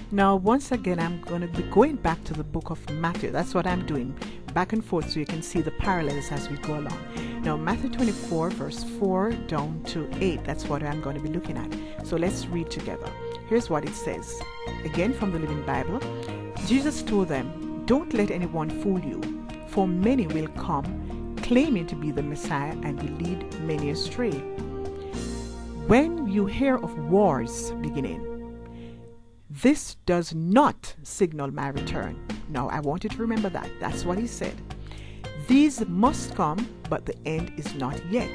Now, once again, I'm going to be going back to the book of Matthew. That's what I'm doing, back and forth, so you can see the parallels as we go along. Now, Matthew 24, verse 4 down to 8, that's what I'm going to be looking at. So let's read together. Here's what it says, again from the Living Bible. Jesus told them, "Don't let anyone fool you, for many will come, claiming to be the Messiah, and will lead many astray. When you hear of wars beginning, this does not signal my return." Now, I want you to remember that. That's what he said. "These must come, but the end is not yet."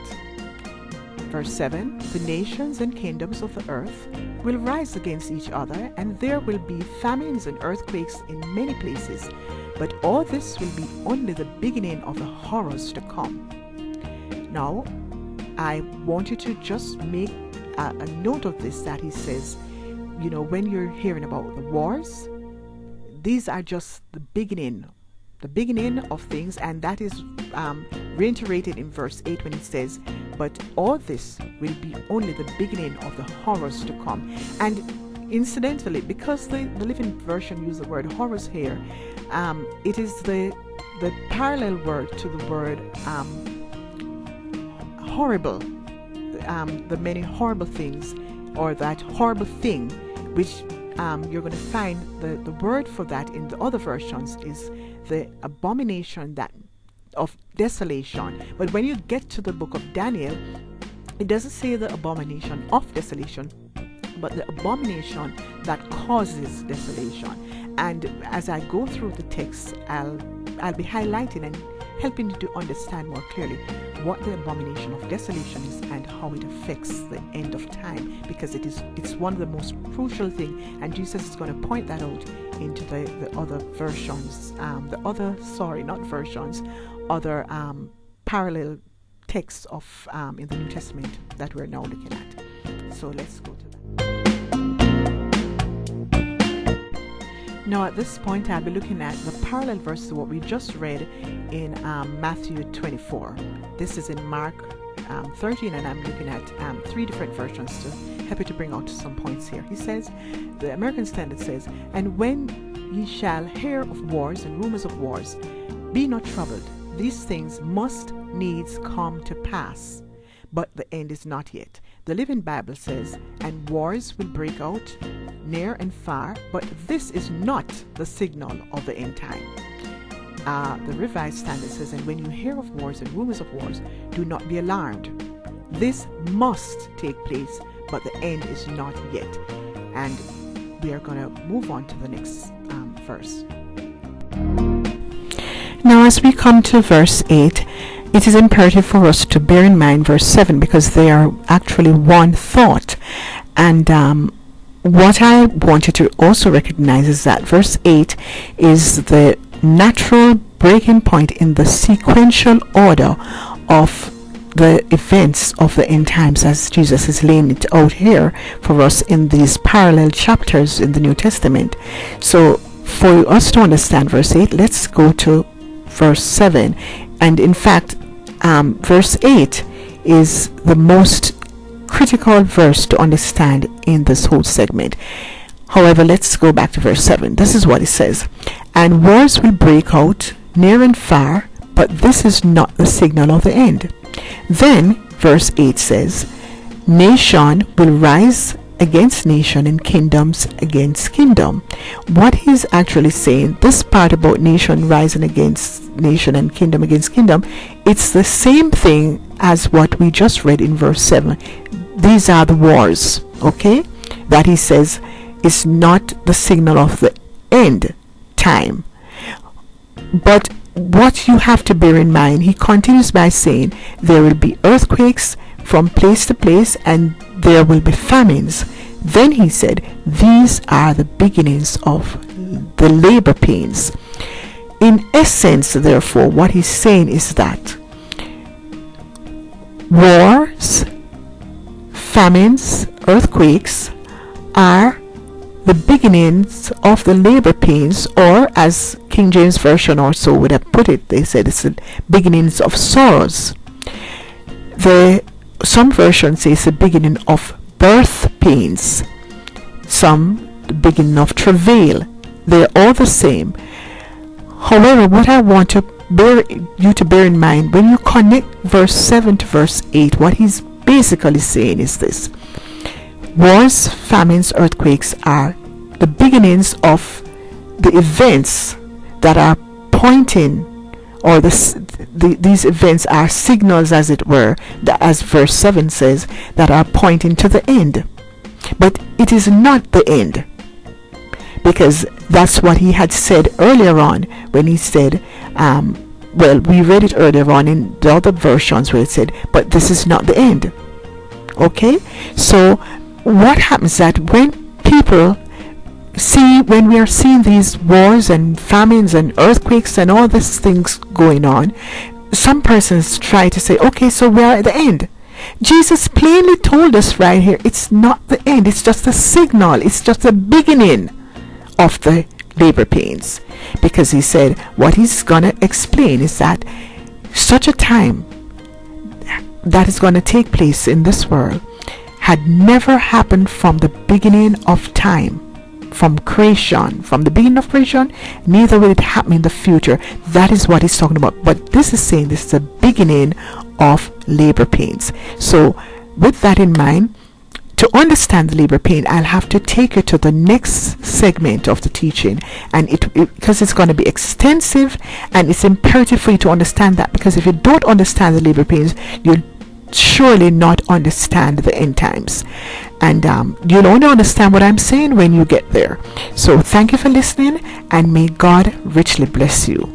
Verse 7, "The nations and kingdoms of the earth will rise against each other, and there will be famines and earthquakes in many places. But all this will be only the beginning of the horrors to come." Now, I want you to just make a note of this, that he says, you know, when you're hearing about the wars, these are just the beginning of things, and that is reiterated in verse 8 when it says, "But all this will be only the beginning of the horrors to come." And incidentally, because the Living Version used the word horrors here, it is the parallel word to the word horrible, the many horrible things, or that horrible thing, which you're going to find the word for that in the other versions is the abomination of desolation. But when you get to the book of Daniel, it doesn't say the abomination of desolation, but the abomination that causes desolation. And as I go through the text, I'll be highlighting and helping you to understand more clearly what the abomination of desolation is and how it affects the end of time, because it's one of the most crucial things, and Jesus is going to point that out into the other versions, other parallel texts of in the New Testament that we're now looking at. So let's go to that. Now, at this point, I'll be looking at the parallel verses to what we just read in Matthew 24. This is in Mark 13, and I'm looking at three different versions to help you to bring out some points here. He says, the American Standard says, "And when ye shall hear of wars and rumors of wars, be not troubled. These things must needs come to pass, but the end is not yet." The Living Bible says, "And wars will break out near and far, but this is not the signal of the end time." The Revised Standard says, "And when you hear of wars and rumors of wars, do not be alarmed. This must take place, but the end is not yet." And we are going to move on to the next verse. Now, as we come to verse 8, it is imperative for us to bear in mind verse 7, because they are actually one thought. And what I want you to also recognize is that verse 8 is the natural breaking point in the sequential order of the events of the end times, as Jesus is laying it out here for us in these parallel chapters in the New Testament. So for us to understand verse 8, let's go to verse 7. And in fact, verse 8 is the most critical verse to understand in this whole segment. However, let's go back to verse 7. This is what it says: "And wars will break out near and far, but this is not the signal of the end." Then verse 8 says, "Nation will rise against nation, and kingdoms against kingdom." What he's actually saying, this part about nation rising against nation and kingdom against kingdom, it's the same thing as what we just read in verse 7. These are the wars, okay, that he says is not the signal of the end time. But what you have to bear in mind, he continues by saying, there will be earthquakes from place to place, and there will be famines. Then he said, these are the beginnings of the labor pains. In essence, therefore, what he's saying is that wars, famines, earthquakes are the beginnings of the labor pains, or as King James Version also would have put it, they said it's the beginnings of sorrows. Some versions say it's the beginning of birth pains. Some the beginning of travail. They're all the same. However, what I want to you to bear in mind, when you connect verse 7 to verse 8, what he's basically saying is this: wars, famines, earthquakes are the beginnings of the events that are pointing, or these events are signals, as it were, as verse 7 says, that are pointing to the end. But it is not the end, because that's what he had said earlier on when he said, well, we read it earlier on in the other versions where it said, but this is not the end. Okay, so what happens that when people when we are seeing these wars and famines and earthquakes and all these things going on, some persons try to say, okay, so we're at the end. Jesus plainly told us right here, it's not the end, it's just a signal, it's just the beginning of the labor pains. Because he said what he's going to explain is that such a time that is going to take place in this world had never happened from the beginning of time, from creation, from the beginning of creation, neither will it happen in the future. That is what he's talking about. But this is saying this is the beginning of labor pains. So with that in mind, to understand the labor pain, I'll have to take you to the next segment of the teaching, and because it's going to be extensive, and it's imperative for you to understand that, because if you don't understand the labor pains, you'll surely not understand the end times, and you'll only understand what I'm saying when you get there. So thank you for listening, and may God richly bless you.